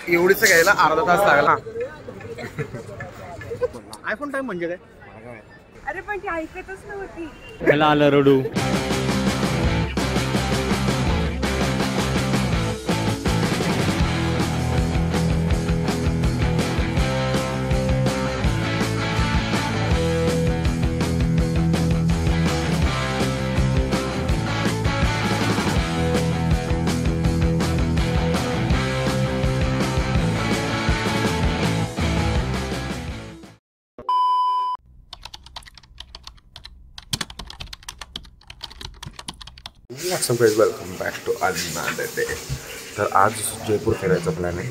एवढीच घ्यायला अर्धा तास लागला. आयफोन टाइम म्हणजे काय? अरे पण ती ऐकतच नव्हती. त्याला आलं रडू. Welcome back to another day. तर आज जयपूर फिरायचा प्लॅन आहे.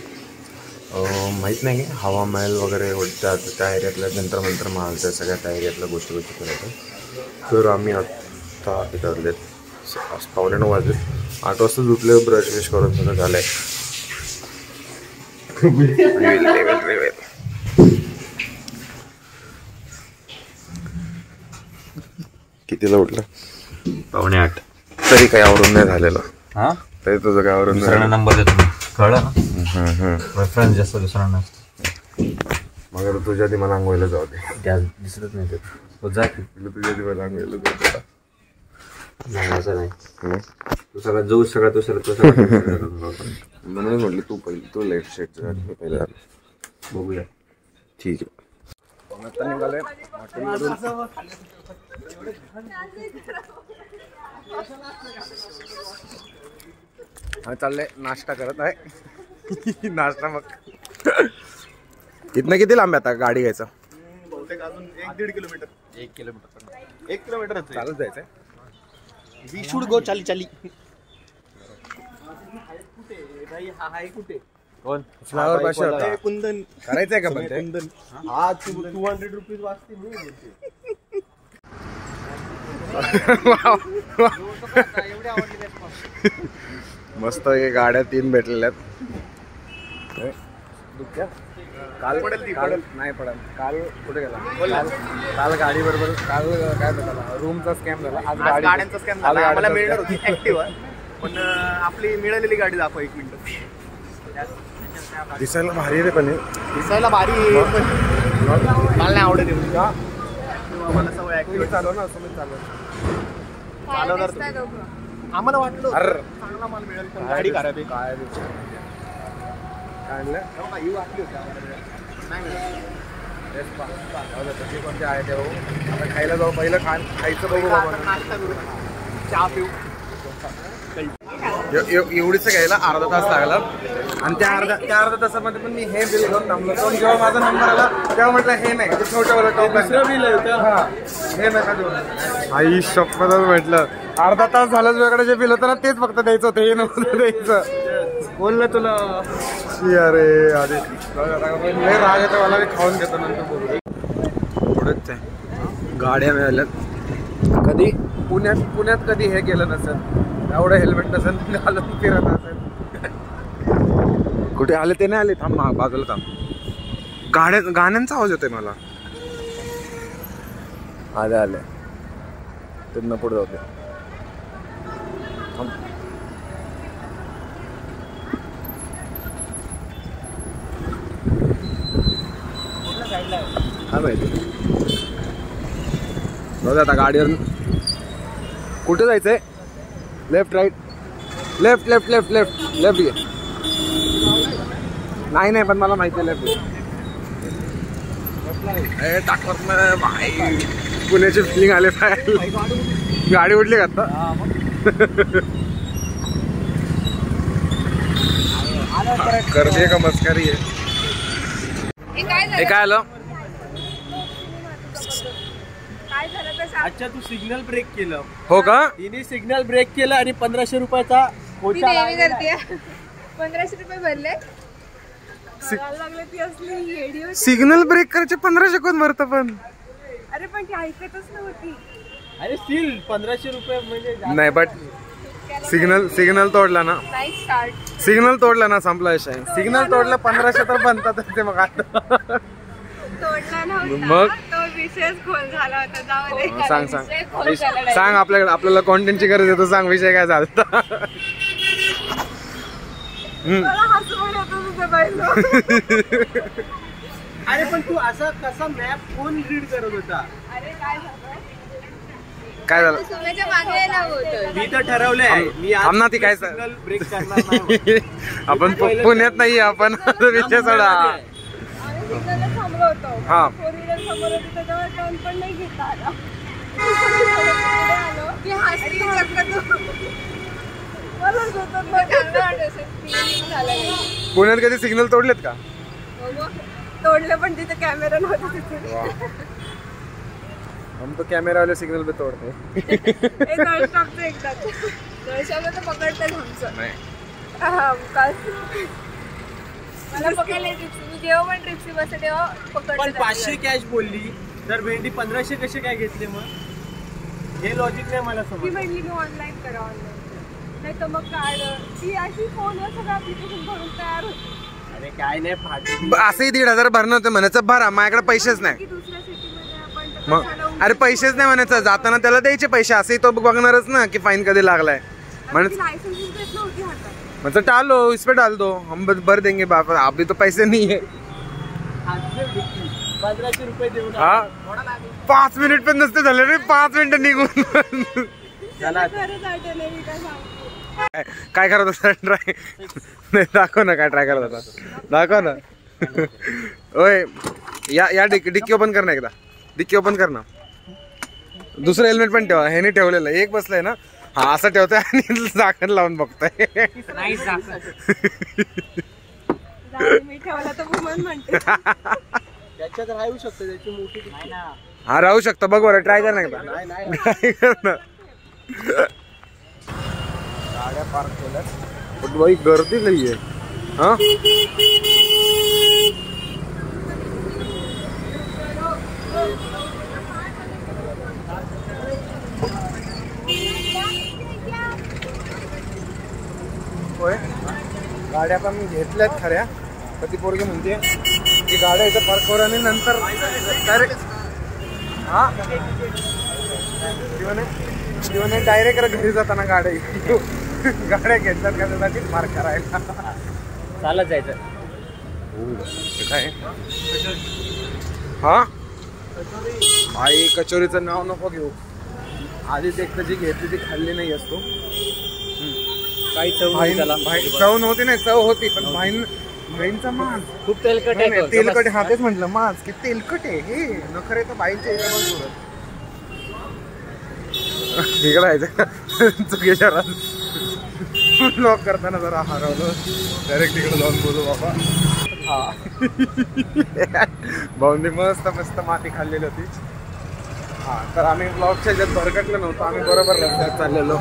माहीत नाही हवा महल वगैरे त्या एरियातल्या जंतर मंतर महाल त्या सगळ्या त्या एरियातल्या गोष्टी करायचं. तर आम्ही आत्ता ठरलेत 9:15 वाजले. 8 वाजता झुटले, ब्रश विश करून सगळं झालं आहे. कितीला उठलं? 7:45. तरी काही आवरून नाही झालेलं. हा तरी तुझं काय आवरून दुसऱ्यांना नंबर देतो मी, कळलं ना? रेफरन्स जास्त दुसऱ्यांना. मग तुझ्या आधी मला आंघोळीला जाऊ दे. त्या दिसतच नाही ते. हो जा की. तुझ्या आधी मला आंघोळीला जाऊ नाही असं नाही. तू सगळा जाऊ सगळा तो म्हणून म्हटलं तू पहिली, तू लेफ्ट साईड पहिला बघूया. ठीक आहे. आता निघाले हा, चाललंय नाश्ता करत आहे. नाश्ता मग इथनं किती लांब आहे आता गाडी घ्यायचं? बहुतेक अजून 1-1.5 किलोमीटर. 1 किलोमीटर 1 किलोमीटर चालत जायचंय. वी शुड गो चाली. कुठे कोण फ्लावर पाशी होता. कुंदन करायचंय का? पण ते कुंदन हा 200 रुपीज वाजते. मस्त हे गाड्या 3 भेटलेल्या आहेत. काल नाही पडेल. काल कुठे गेला? काल गाडी बरोबर काल काय झालं, रूमचा स्कॅम झाला. आज गाड्यांचा स्कॅम झाला. आम्हाला मिळणार होती ऍक्टिव्हा, पण आपली मिळालेली गाडी दाखवा 1 मिनिट. दिसायला भारी रे. पण दिसायला भारी मला नाही आवडत. मला सवय ऍक्टिव्हा चालव ना. असं चालव. आम्हाला वाटलं चांगला माल मिळेल, पण गाडी खराब आहे. काय आणलं? ही वाटली होती नाही मिळाली. कोणते आहे ते भाऊ? आता खायला जाऊ. पहिलं खायचं बघू. नाश्ता करू, चहा पिऊ. एवढीच घ्यायला अर्धा तास लागला. आणि त्या अर्ध्या तासामध्ये पण मी हे बिल घेऊन थांबलो. पण जेव्हा माझा नंबर आला तेव्हा म्हटलं हे नाही, छोटं दुसरं बिल आहे. हा हे नका देऊ. आई शपथच म्हटलं. अर्धा तास झालंच वेगळं जे बिल होतं ना तेच फक्त द्यायचं होतं, हे नव्हतं द्यायचं. बोललं तुला अरे आधी लय राग येतो मला. मी खाऊन घेतो नंतर बोलू. पुढेच आहे गाड्या मिळाल्यात. कधी पुण्यात कधी हे केलं नसेल, एवढं हेल्मेट नसेल घालून फिरत असेल. कुठे आले ते नाही आले. थांब बाजूला थांब. गाण्यांचा आवाज येतोय मला. आले तिथनं पुढे जाते. काय माहिती बघा आता गाडीवर कुठे जायचंय? Left right left left left left left घे. नाही पण मला माहिती आहे लेफ्ट. टाकत ना बाई. पुण्याची फिलिंग आले पाहिजे. गाडी उडली का आता? करते का मस्करी आहे? हे काय आलं? अच्छा, तू सिग्नल ब्रेक केलं. हो का? तिने सिग्नल ब्रेक केलं आणि 1500 रुपयाचा 1500 रुपये भरले. सिग्नल ब्रेक करायचे 1500 कोण भरत? पण अरे पण ती ऐकतच नव्हती. अरे स्टील 1500 रुपये म्हणजे नाही. बट सिग्नल तोडला ना. सिग्नल तोडला ना, संपला विषय. सिग्नल तोडला 1500 तर बनतात ते. मग आता तोडला नव्हता, मग तो विषयच खोल झाला होता. जाऊ दे. सांग आपल्याला कॉन्टेंटची गरज आहे. तो सांग विषय काय झाला. मला हसू पण येतं तुझं पाहिलं. अरे पण तू असा कसा मॅप कोण रीड करत होता? अरे काय झालं? काय झालं? सोन्याच्या मागे यायला होतं. मी तर ठरवलंय मी थांब ना, ती काय सिग्नल ब्रेक करणार नाही. आपण पुण्यात नाहीये आपण विषय सोडा. आम्ही सिग्नलला थांबलो होतो. हा. 4 व्हीलर समोर होती त्याच्यावर टर्न पण नाही घेता आला. पुढे आलो की हसली चक्क तू. मला स्वतः चांगलं वाटत फीलिंग झालं नाही. पुण्यात कधी सिग्नल तोडलेत का? तोडले पण तिथे कॅमेरा नव्हता तिथे. हम तो कॅमेरा वाले सिग्नल पे तोडते. एक गळशापचं एकदा गळशाला तर पकडतात आमचं. नाही. मला पकडले ट्रिप्सी. मी जेव्हा पण ट्रिप्सी बसते तेव्हा पण पकडतात. 500 कॅश बोलली तर भेंडी 1500 कसे काय घेतले मग? हे लॉजिक नाही मला ती समजलं. म्हणली मी ऑनलाईन करा ऑनलाईन. नाही तर मग कार्ड ती अशी फोनवर सगळं ऍप्लिकेशन भरून तयार होती. अरे काय नाही फाटी. असंही 1,500 भरणं होतं म्हणायचं भरा, माझ्याकडे पैसेच नाही. की दुसऱ्या सिटीमध्ये आपण तर मग कशाला अरे पैसेच नाही म्हणायचं, जाताना त्याला द्यायचे पैसे, असंही तो बघणारच ना की फाईन कधी लागलाय. ती लायसन्स देत नव्हती हातात. मतलब टालो इस पे डाल दो, हम भर देंगे बाप, अभी तो पैसे नहीं है. 1500 रुपये देऊन हा 5 मिनिट पण नसते झाले रे, 5 मिनिटं निघून. चला खरंच आठवलं मी काय सांगते. काय करत होता ट्राय? नाही दाखव ना काय ट्राय करत होता, दाखव ना. ओय या डिक्की ओपन कर ना, एकदा डिक्की ओपन कर ना. दुसरं हेल्मेट पण ठेवा, ह्याने ठेवलेलं एक बसलंय ना, हा असं ठेवतोय आणि झाकण लावून बघतोय. मी ठेवला तर वुमन म्हणते. त्याच्यात राहू शकतो, त्याची मोठी नाही ना. हा राहू शकतो, बघ बरं ट्राय कर ना एकदा. ट्राय कर ना. गाड्या पार्क केल्यात पण बाई गर्दी नाहीये. हा होय, गाड्या पण घेतल्यात खऱ्या, तर ती पोरगी म्हणते की गाड्या इथं पार्क करू आणि नंतर डायरेक्ट हा जीवन डायरेक्ट घरी जाताना गाड्या घेतल्यात का त्यासाठी पार्क करायला. चालत जायचं. काय हा आई कचोरीचं नाव नको घेऊ, आधीच एक तर जी घेतली ती खाल्ली नाही असतो. काही चव नाही त्याला. चव नव्हती, नाही चव होती पण भाईंचा मांस खूप तेलकट आहे. तेलकट, हा तेच म्हटलं मांस की तेलकट आहे हे नखरे तर बाईंच्या इकडे जायचं चुकीच्या ब्लॉक करताना जरा हरवलं, डायरेक्ट तिकडे जाऊन बोलू बाबा. हा भाऊंनी मस्त मस्त माती खाल्लेली होती. हा तर आम्ही ब्लॉकच्या ह्याच्यात भरकटलो नव्हतो, आम्ही बरोबर रस्त्यात चाललेलो.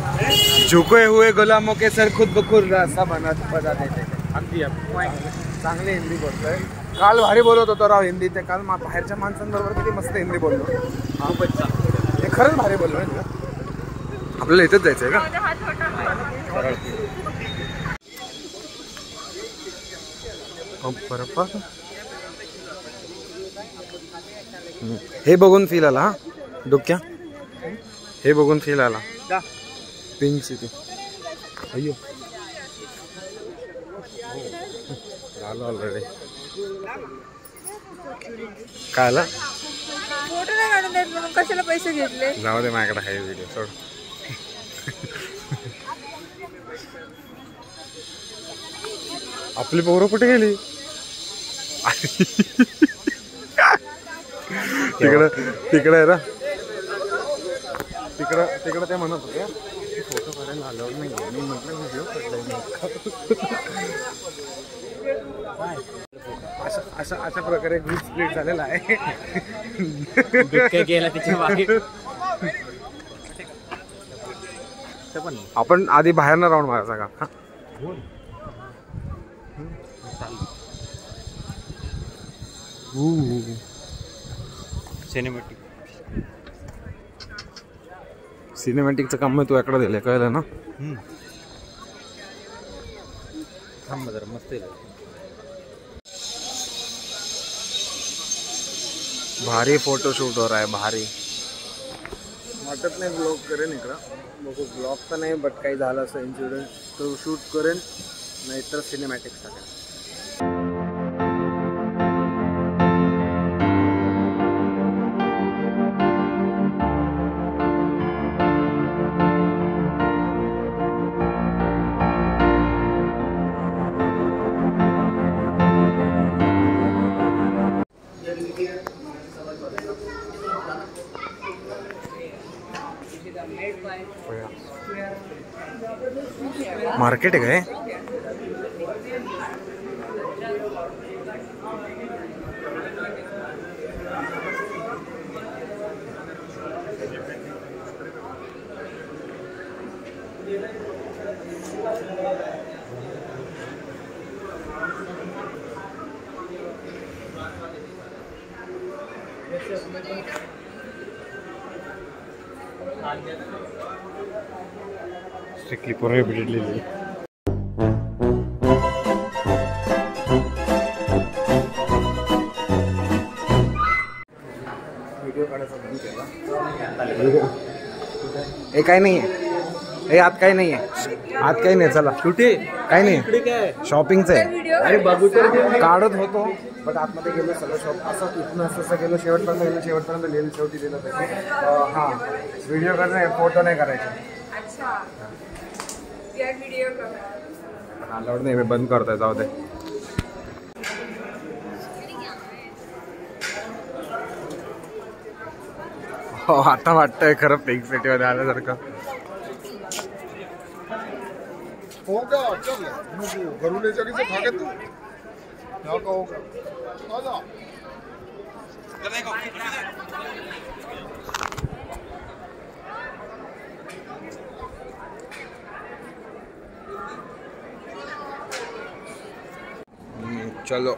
झुके हुए गुलामों के सर खुद बखुद रास्ता बजा देते. अगदी चांगली हिंदी बोलतोय. काल भारी बोलत होतो राव हिंदी, ते काल बाहेरच्या माणसांबरोबर किती मस्त हिंदी बोललो. हा बच्चा हे खरंच भारी बोललो ना. आपल्याला इथेच जायचंय का? हा छोटा हे बघून फील आला, हा डोक्या हे बघून फील आला. पिंक सिटी अय्यो आलो ऑलरेडी. काय आला? फोटो नाही काढून देत म्हणून कशाला पैसे घेतले? जाऊ दे, माझ्याकडे आहे व्हिडिओ, सोड. आपली पोरं कुठे गेली? तिकडे आहे ना, तिकडं ते म्हणत होते फोटो काढायला आलो नाही. मी म्हटलं व्हिडिओ अशा प्रकारे ग्रुप स्प्लिट झालेला आहे. गेला त्याच्या मागे. आपण आधी बाहेर ना राऊंड मारायचा का? सिनेमॅटिकचं काम मी तुझ्याकडे दिलंय, कळलं ना? मस्त भारी फोटोशूट हो रहा है, भारी. वाटत नाही ब्लॉग करेन इकडं, बघू. ब्लॉग तर नाही बट काही झालं असं इन्सिडेंट तो शूट करेन नाहीतर सिनेमॅटिक्स टाका. मार्केट आहे काय? स्ट्रिक्टली प्रोहिबिटेड लिहिली. व्हिडिओ काढायचा बंद केला. हे काय नाही आहे. हे आत काही नाही आहे. आत काही नाही. चला कुठे काही नाही. शॉपिंगचं आहे. अरे बघू तर काढत होतो बट आतमध्ये गेलो सगळं शॉप असं इथून असं गेलो शेवटपर्यंत गेलो शेवटपर्यंत लिहिलं शेवटी दिलं त्याची हां व्हिडिओ करणे फोटो नाही करायचे. अलाउड नाही. मी बंद करतोय. जाऊ दे. हो आता वाटतंय खरं पिंक सिटीमध्ये आल्यासारखं. होगा चल घरून याच्या की खा के तू क्या होगा आजा चलो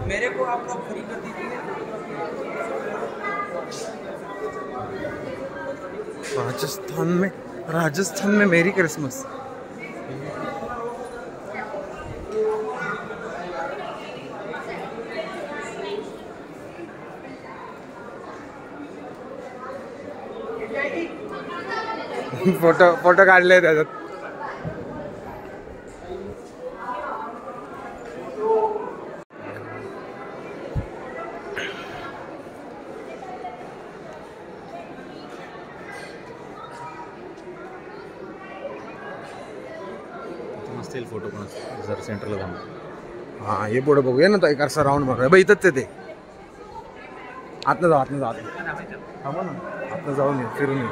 मेरे को आप लोग फ्री कर दीजिए. राजस्थान में मेरी क्रिसमस. फोटो काढले त्याच्यात. मस्त येईल फोटो पण जर सेंटरला जाऊन. हा हे पुढे बघूया ना. तो एक असा राऊंड बघूया. बाई इथंच आहे ते. आतनं जाऊ आतनं जाऊन ये फिरून ये.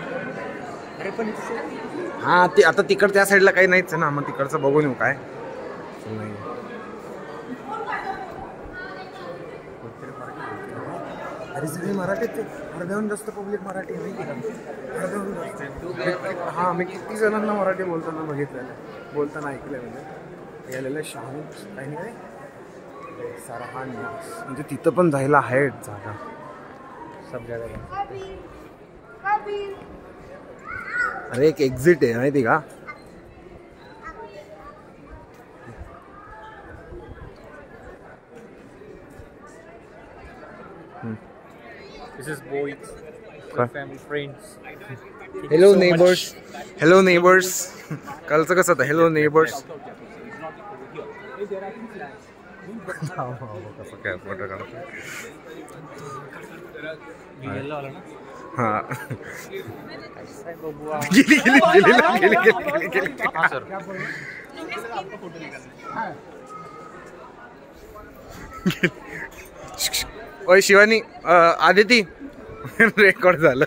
हा ते आता तिकड त्या साईडला काही नाहीच ना. मग तिकडचं बघून येऊ काय नाही. अरे सगळे मराठीत ते. अर्ध्याहून जास्त पब्लिक मराठी आहे माहिती का? अर्ध्याहून जास्त. हा मी किती जणांना मराठी बोलताना बघितलेलं बोलताना ऐकलंय. म्हणजे गेलेलं शाहू काही नाही काय सरहान म्हणजे तिथं पण जायला आहे जागा सब जागा. अरे एक एक्झिट आहे माहिती का? This is boys, family, friends. Hello neighbours. Hello neighbours. कालचं कसं होतं? Hello neighbours. कसं काय फोटो काढतो. हा ओय शिवानी आदिती रेकॉर्ड झालं.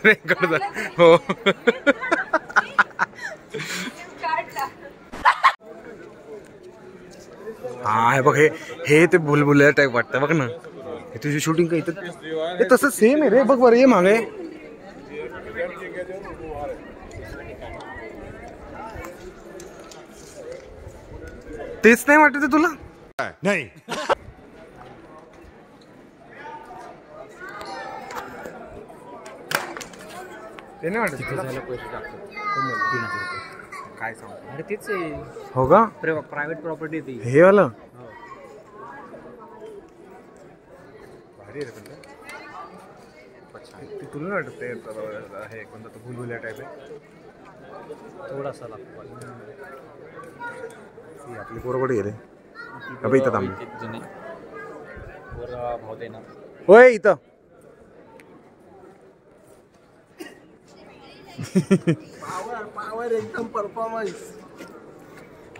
रेकॉर्ड झालं. हो हा हे बघ. हे ते भुलभुलैया टाईप वाटतं बघ ना. हे तुझी शूटिंग काही तर हे तसं सेम आहे रे. बघ बरं ये मागे. तेच नाही वाटत तुला? नहीं ते नाही वाटत तुला? काय सांगतो? अरे तेच आहे. हो का? प्रायव्हेट प्रॉपर्टी ती. हे वाला ती तुला नाही वाटत ते हे कोणता तो भुलभुल्या टाईप आहे थोडासा लागतो आपली पोरं कुठे गेले अबे इथं थांब जुने वर भाव देणार होय इथं पावर एकदम परफॉर्मन्स.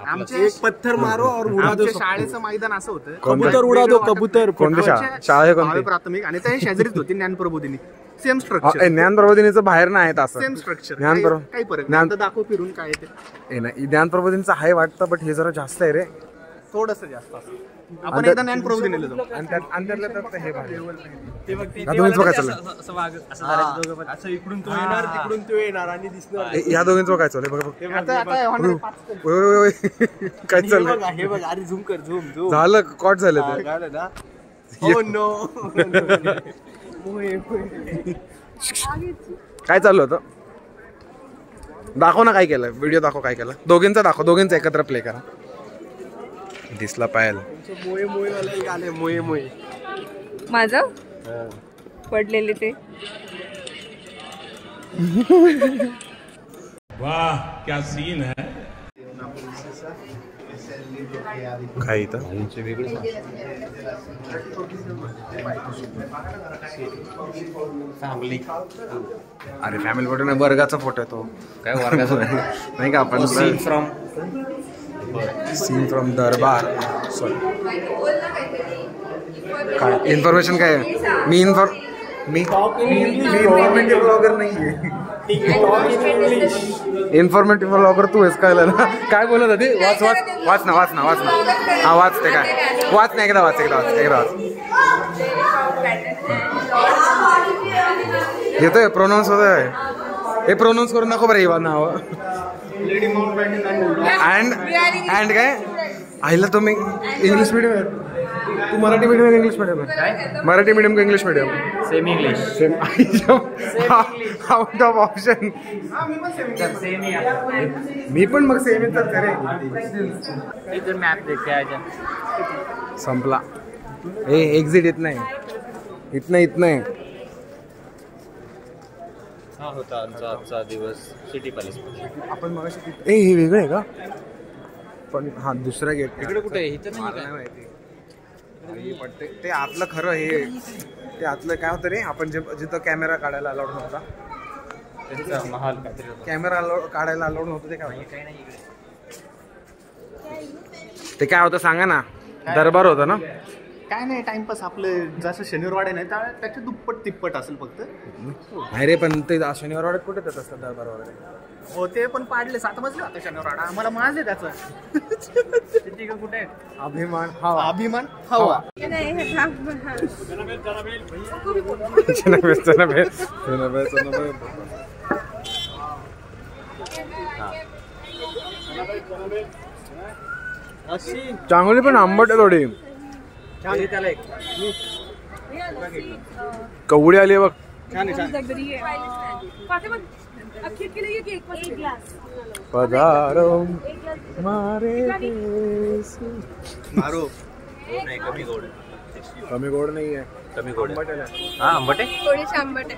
आमचे पत्थर मारो और उडा दो. शाळेचं मैदान असं होतं, कबूतर उडा दो कबूतर. कोणती शाळा आहे कोणती? प्राथमिक आणि त्या शेजारीच होती ज्ञान प्रबोधिनी. Same structure. ज्ञान प्रबोधिनीचं बाहेर नाही आहेत असं सेम स्ट्रक्चर. ज्ञान काही फरक नाही. आता दाखव फिरून काय ते. नाही ज्ञान प्रबोधिनीचं आहे वाटतं बट हे जरा जास्त आहे रे थोडस जास्त असं. आपण एकदा ज्ञान प्रबोधिनीला जाऊ. आणि त्यातल्या त्यात हे भारी. ते बघ ते दोघींचं काय चाललंय असं वाग असं झालं दोघं पण असं इकडून तो येणार तिकडून तो येणार आणि दिसणार. या दोघींचं काय चाललंय बघा बघ. आता होणार आहे 5 कधी. ओय काय चाललंय हे बघ अरे झूम कर झूम झूम. झालं कॉट झालं ते झालं ना. Oh no. काय चाललं होतं दाखव ना काय केलं व्हिडिओ दाखव काय केलं दोघींचा दाखव दोघींचा एकत्र प्ले करा दिसला पाहिजे मोये मोये वाला एक आले मोये मोये. माझं पडलेले ते वाह क्या सीन है. काय इथं फॅमिली अरे फॅमिली फोटो नाही वर्गाचा फोटो आहे तो काय वर्गाचं नाही का आपण scene from scene from Darbar sorry काय इन्फॉर्मेशन काय आहे? मी इन्फॉर्मेटिव्ह ब्लॉगर नाहीये इन्फॉर्मेटिव्ह ब्लॉगर तू आहेस कळलं ना काय बोलत होती वाच ना हा वाचते काय वाच ना एकदा वाच येतोय प्रोनाऊन्स होत आहे हे प्रोनाऊन्स करून नको बरं येवा नाव अँड काय आईला तुम्ही इंग्लिश मीडियम आहे तू मराठी मीडियम का इंग्लिश मीडियम आहे मराठी मीडियम का English medium same English same out of option मी पण मग सेम येतात करे इधर मॅप देखते आजा संपला ए एक्झिट येत नाही इथनं हा होता आजचा दिवस सिटी पॅलेस. आपण मग हे वेगळं आहे का पण हा दुसरा गेट इकडे कुठे आहे? इथं नाही मला काय? नाही माहिती पण ते आतलं खरं हे ते आतलं काय होतं रे आपण जिथं कॅमेरा काढायला अलाउड नव्हता त्यांचा महाल काहीतरी होता. कॅमेरा काढायला अलाउड नव्हतं ते काय काही नाही इकडे. ते काय होतं सांगा ना दरबार होता ना काय नाही टाइमपास आपलं जसं शनिवारवाडा नाही त्याच्या दुप्पट तिप्पट असेल फक्त. नाही रे पण ते शनिवार वाड्यात कुठे देत असतात दरबार वगैरे हो ते पण पाडले 7 मजले होता शनिवारवाडा. आम्हाला माज आहे त्याचं. सिटी का कुठे आहे? अभिमान अभिमान हवा. नाही हे थांब. चांगली पण आंबट आहे थोडी त्याला एक कवडी आली बघ पधारो मारे मारो. नाही कमी गोड कमी गोड नाही आहे कमी गोड आंबट आहे ना. हा आंबट आहे. थोडीशी आंबट आहे.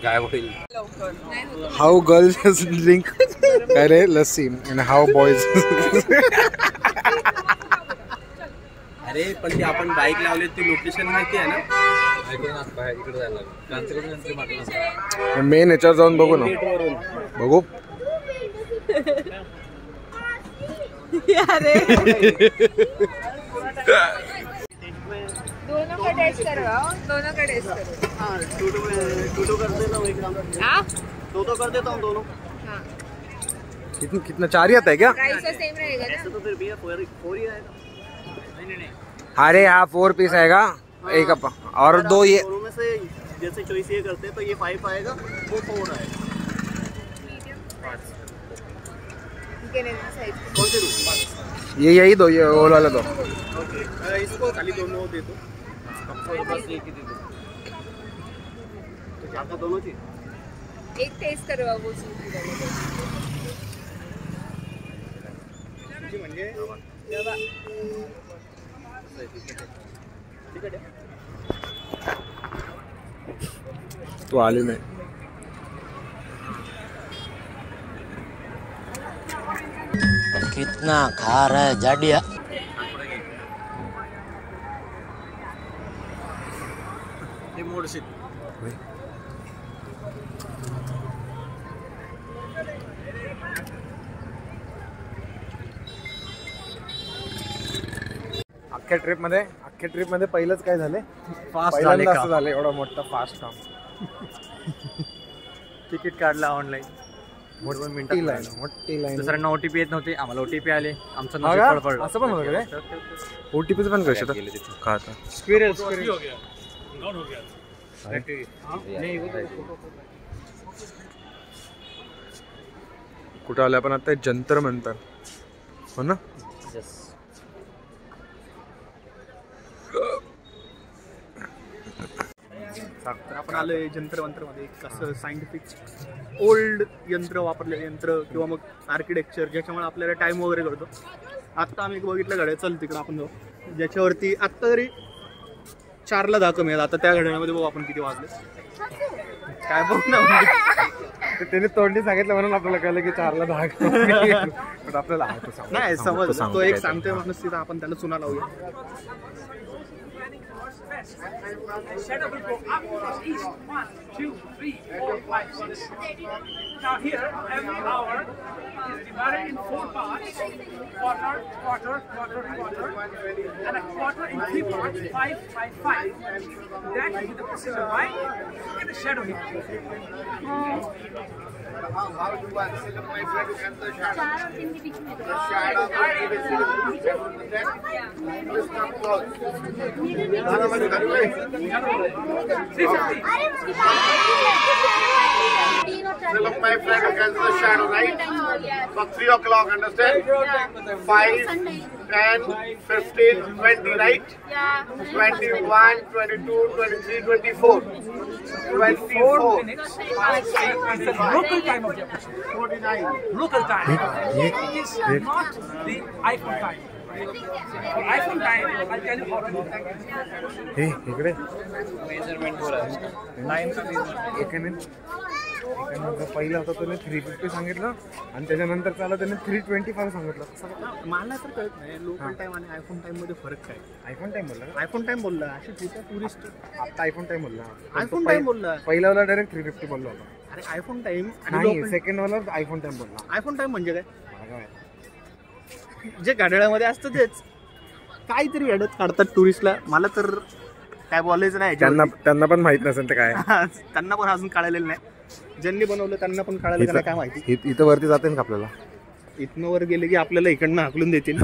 काय होईल हाऊ गर्ल्स ड्रिंक काय रे लस्सी आणि हाऊ बॉयज अरे पण ती आपण बाईक लावली ती लोकेशन माहिती आहे ना. इकडे जायला लागेल. मेन याच्यावर जाऊन बघू ना बघू दोनों का टेस्ट करो. हाँ टूटो कर देता हूँ एकदम. दो कर देता हूँ दोनों. कितना 4 ही आता है क्या प्राइस तो सेम रहेगा ना. तो फिर भैया 4 ही आएगा. नहीं. अरे हाँ 4 पीस आएगा एक और 2 ये दोनों में से जैसे चॉइस ये करते हैं तो ये 5 आएगा वो 4 आएगा. कौन से रूप? ये यही दो ये ओल वाला दो ओके इसको खाली दोनों दे दो. आपको दोनों चाहिए. एक टेस्ट करो वो पाहिजे म्हणजे तू आली नाही. कितना खा रहा है जाडिया. अख्ख्या ट्रिप मध्ये पहिलंच काय झालं, झाले असं झालं एवढं मोठं फास्ट काम. तिकीट काढला ऑनलाईन, मोठी लाईन. दुसऱ्यांना ओटीपी येत नव्हते, आम्हाला ओटीपी आले. आमचं हा का? नशीब फळफळलं. असं पण होतं का? ओटीपीच पण करू शकतो का आता? कुठं आलं आपण आता? जंतर मंतर, हो ना? तर आपण आलोय जंतर मंतर मध्ये. कसं सायंटिफिक ओल्ड यंत्र वापरलेलं यंत्र किंवा मग आर्किटेक्चर ज्याच्यामुळे आपल्याला टाइम वगैरे कळतो. आत्ता आम्ही बघितलं गाड्या, चल तिकडं आपण जाऊ, ज्याच्यावरती आत्ता तरी 4ला 10 कमी आहेत. आता त्या घड्याळामध्ये बघू आपण किती वाजले काय बघ ना. त्याने तोंडी सांगितलं म्हणून आपल्याला कळलं की 4ला 10 पण आपल्याला नाही समज. तो एक सांगतोय माणूस तिथं, आपण त्याला चुना लावूया. Shadow will go up and east. 1, 2, 3, 4, 5, 6. Now here, every hour is divided in 4 parts: quarter, quarter, quarter, quarter, and a quarter in 3 parts. 5, 5, 5. That is the precision. Why? Look at the shadow here. How do one see my friend who can the shadow? Please come close. 350. Still my friend against the shadow, right? For 3 o'clock, understand? 5, 10, 15, 20, right? 21, 22, 23, 24. 24. Local time of Japan. 49. Local time. It is not the iPhone time. iPhone time, I'll tell you how to do that. हे इकडे measurement बोला. पहिला होता त्याने 350 सांगितलं आणि त्याच्यानंतर चाला त्याने 325 सांगितलं. मला तर कळत नाही लोकल टाइम आणि आयफोन टाइम मध्ये फरक काय. आयफोन टाइम बोलला का? आयफोन टाइम बोलला अशी कुठे टुरिस्ट आता आयफोन टाइम बोलला. आयफोन टाइम बोलला. पहिला वाला डायरेक्ट 350 बोलला होता. अरे आयफोन टाइम नाही, सेकंड वाला आयफोन टाइम बोलला. आयफोन टाइम म्हणजे काय? जे गाड्यामध्ये असतं तेच. काहीतरी अडत काढतात टुरिस्टला. मला तर काय बोलायचं नाही. त्यांना पण माहित नसेल तर काय. त्यांना पण अजून कळालेलं नाही. ज्यांनी बनवलं त्यांना पण कळालं का काय माहिती. इथं वरती जाते ना आपल्याला. इथनं वर गेले की आपल्याला इकडनं हाकलून देतील.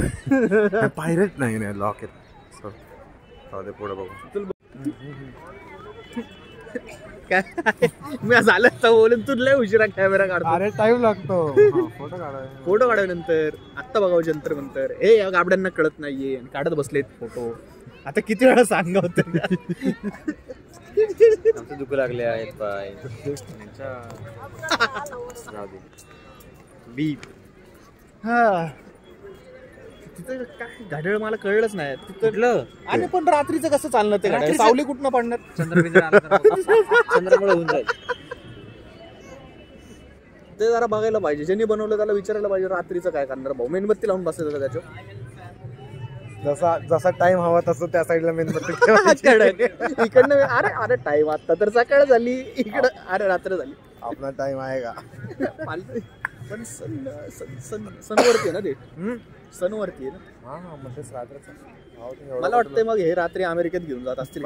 पायरेट नाही लॉक येत पुढे बघू. काय मी झालं तर बोलून तू लय उशिरा कॅमेरा काढतो. अरे टाइम लागतो फोटो काढायला. फोटो काढायनंतर आत्ता बघावं जंतर मंतर. हे या गाबड्यांना कळत नाहीये काढत बसलेत फोटो. आता किती वेळा सांगा होतं. आमचे दुखू लागले आहेत पाय. बीप. हा तिथं काय घड्याळ मला कळलंच नाही तिथलं. आणि पण रात्रीचं कसं चालणार ते घड्याळ? सावली कुठनं पडणार? चंद्रमुळे होऊन जाईल. ते जरा बघायला पाहिजे. ज्यांनी बनवलं त्याला विचारायला पाहिजे रात्रीचं काय करणार भाऊ. मेणबत्ती लावून बसायचं त्याच्यावर. जसा टाइम हवा तसं त्या साईडला मेणबत्ती इकडनं. अरे अरे टाइम आता तर सकाळ झाली. इकडं अरे रात्र झाली. आपला टाइम आहे का? पण सनवरती आहे ना ते. सनवरती आहे ना. मला वाटतंय मग हे रात्री अमेरिकेत घेऊन जात असतील.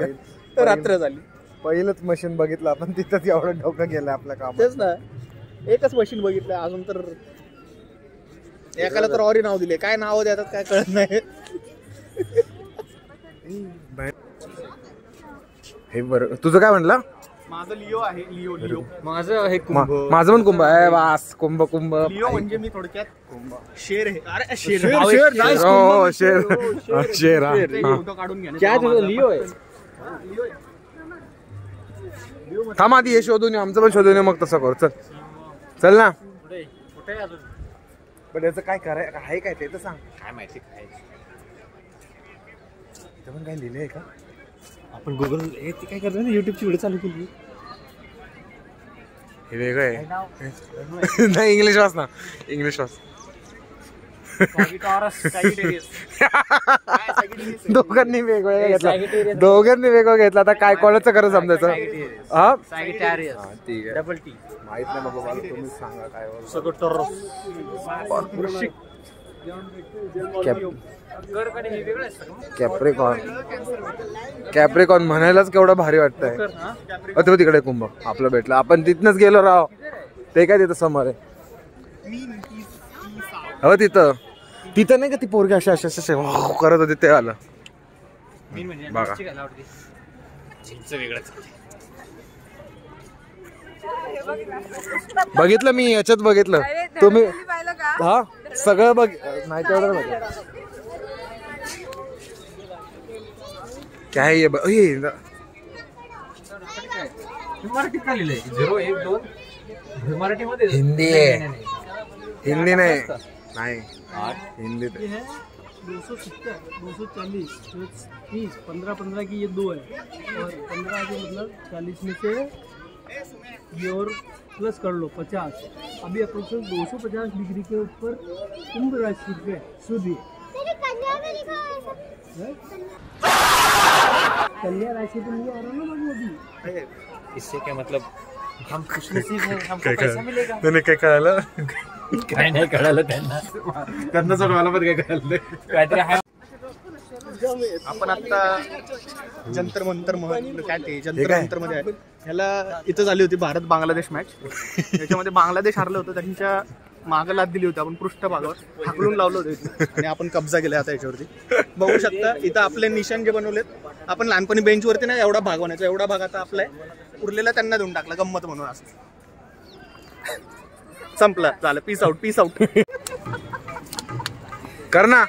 रात्र झाली. पहिलंच मशीन बघितलं आपण तिथंच एवढं डोकं गेलं आपल्या काम. तेच ना, एकच मशीन बघितलं. अजून तर एकाला तर ऑरी नाव दिले. काय नाव देतात काय कळत नाही. हे बरं तुझं काय म्हणलं? माझं लिओ आहे. लिओ माझं हे माझं पण कुंभ आहे. वास कुंभ. लिओ म्हणजे मी थोडक्यात शेर आहे. अरे शेर फोटो काढून घ्या. लिओ आहे. थांब आधी हे शोधून आमचं पण शोधून मग तसं करू. चल ना. पण याचं काय कराय आहे काय ते तर सांग. काय माहिती काय ते पण काय लिहिलंय का? आपण गुगल हे ते काय करतो ना, युट्यूबची व्हिडिओ चालू केली. हे वेगळं आहे. नाही इंग्लिश वाच ना, इंग्लिश वाच. दोघांनी वेगवेगळं घेतला, दोघांनी वेगळं घेतला. आता काय कोणाचं खरं समजायचं? हा ठीक आहे. डबल टी माहित नाही बाबा मला, तुम्ही सांगा काय. कॅप्रिकॉन म्हणायलाच केवढं भारी वाटतंय. तो तिकडे कुंभ आपलं भेटलं, आपण तिथनच गेलो राव. ते काय तिथं समोर आहे हो, तिथं नाही का ती पोरगी अशा अशा अशा करत होती ते आलं बघा. बघितलं मी याच्यात बघितलं. तुम्ही हा सगळं बघ नाही तेवढं बघ काय हिंदी आहे. हिंदी नाही नाही हिंदी 270 240 30 15 की ये 2 है और 15 के मतलब 40 में से ये और प्लस कर लो 50. अभी अप्रोक्सीमेट 250 डिग्री के ऊपर कुंभ राशि पे सूर्य कन्या राशि पे नहीं आ रहा ना बाबू अभी. इससे क्या मतलब हम खुशनसीब हैं, हमको पैसा मिलेगा. त्याने काय कळालं? काय नाही कळालं त्यांना. त्यांना सोडवायला पण काय कळलं काहीतरी आहे. आपण आता जंतर मंतर काय ते जंतर मंतर मध्ये आहे. ह्याला इथं झाली होती भारत बांगलादेश मॅच. त्याच्यामध्ये बांगलादेश हारलं होतं. त्यांच्या मागं लाद दिली होती आपण पृष्ठभागावर हाकलून लावलं होतं आणि आपण कब्जा केला आता याच्यावरती. बघू शकता इथं आपले निशाण जे बनवलेत. आपण लहानपणी बेंचवरती ना एवढा भाग बनायचा, एवढा भाग आता आपला उरलेला त्यांना देऊन टाकला गंमत म्हणून. असं संपलं, झालं. Peace out, peace out. कर ना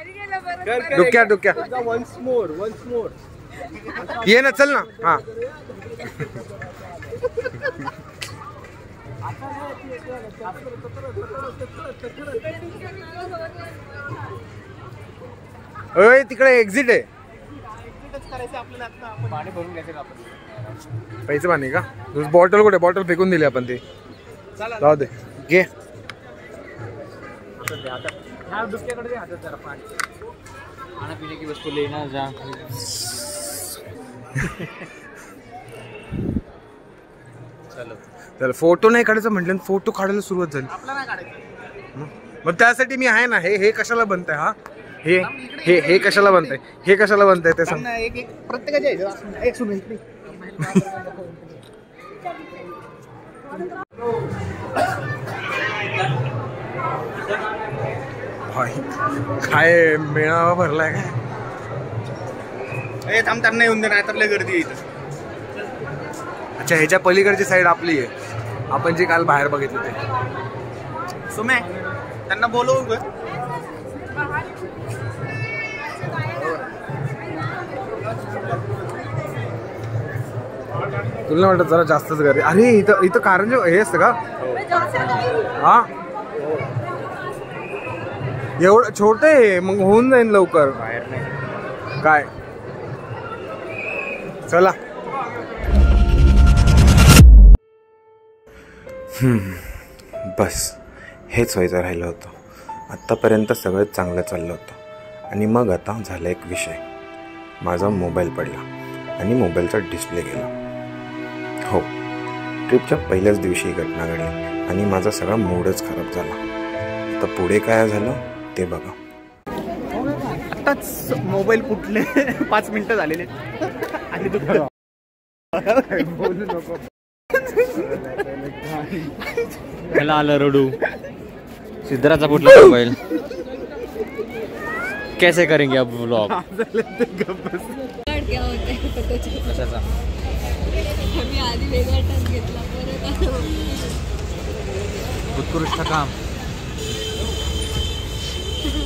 डुक्या डुक्या. वन्स मोर ये ना, चल ना. हा ओय तिकडे एक्झिट आहे. पाणी भरून घ्यायचं आपण. पैसे पाणी का? बॉटल कुठे? बॉटल फेकून दिली आपण ती. जाऊ दे घे. दुसऱ्याकडे दे हातात जरा पाणी. खाना पीने की वस्तू लेना जा. चलो चल फोटो नाही काढायचं म्हटलं, फोटो काढायला सुरुवात झाली. आपला नाही काढायचं. मग त्यासाठी मी आहे ना. हे कशाला बनतंय? हा हे हे हे कशाला बनतंय? हे कशाला बनतंय ते सांग. एक एक प्रत्येकाच्या एक सुन इकडे. भाई काय मेळावा भरलाय काय? ए थांब, त्यांना येऊन दे नाही तर लय गर्दी आहे इथं. अच्छा ह्याच्या पलीकडची साईड आपली आहे. आपण जे काल बाहेर बघितलं ते. सुमे त्यांना बोलवू ग. तुला वाटत जरा जास्तच गर्दी. अरे इथं कारंजे हे असतं का? हा एवढं छोट आहे मग होऊन जाईल लवकर. बाहेर नाही काय चला. बस हेच व्हायचं राहिलं होतं. आत्तापर्यंत सगळं चांगलं चाललं होतं आणि मग आता झाला एक विषय. माझा मोबाईल पडला आणि मोबाईलचा डिस्प्ले गेला. हो, ट्रिपच्या पहिल्याच दिवशी ही घटना घडली आणि माझा सगळा मूडच खराब झाला. आता पुढे काय झालं ते बघा. आताच मोबाईल फुटले. 5 मिनिटं झालेले आणि बोलू नको. त्याला आलं रडू. सिद्धराचा फुटला मोबाईल. कैसे करेंगे अब व्लॉग? कशाचा? मी आधी वेगळा टच घेतला, परत उत्कृष्ट काम.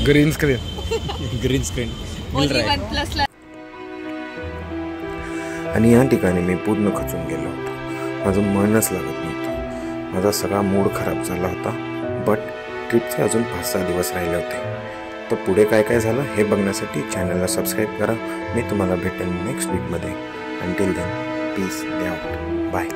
ग्रीन स्क्रीन OnePlus ला. आणि या ठिकाणी मी पूर्ण खचून गेलो होतो. माझं मनच लागत नव्हतं. माझा सगळा मूड खराब झाला होता. बट ट्रिपचे अजून 5-6 दिवस राहिले होते. तर पुढे काय काय झालं हे बघण्यासाठी चॅनलला सबस्क्राईब करा. मी तुम्हाला भेटेन नेक्स्ट वीकमध्ये. Until then peace, bye.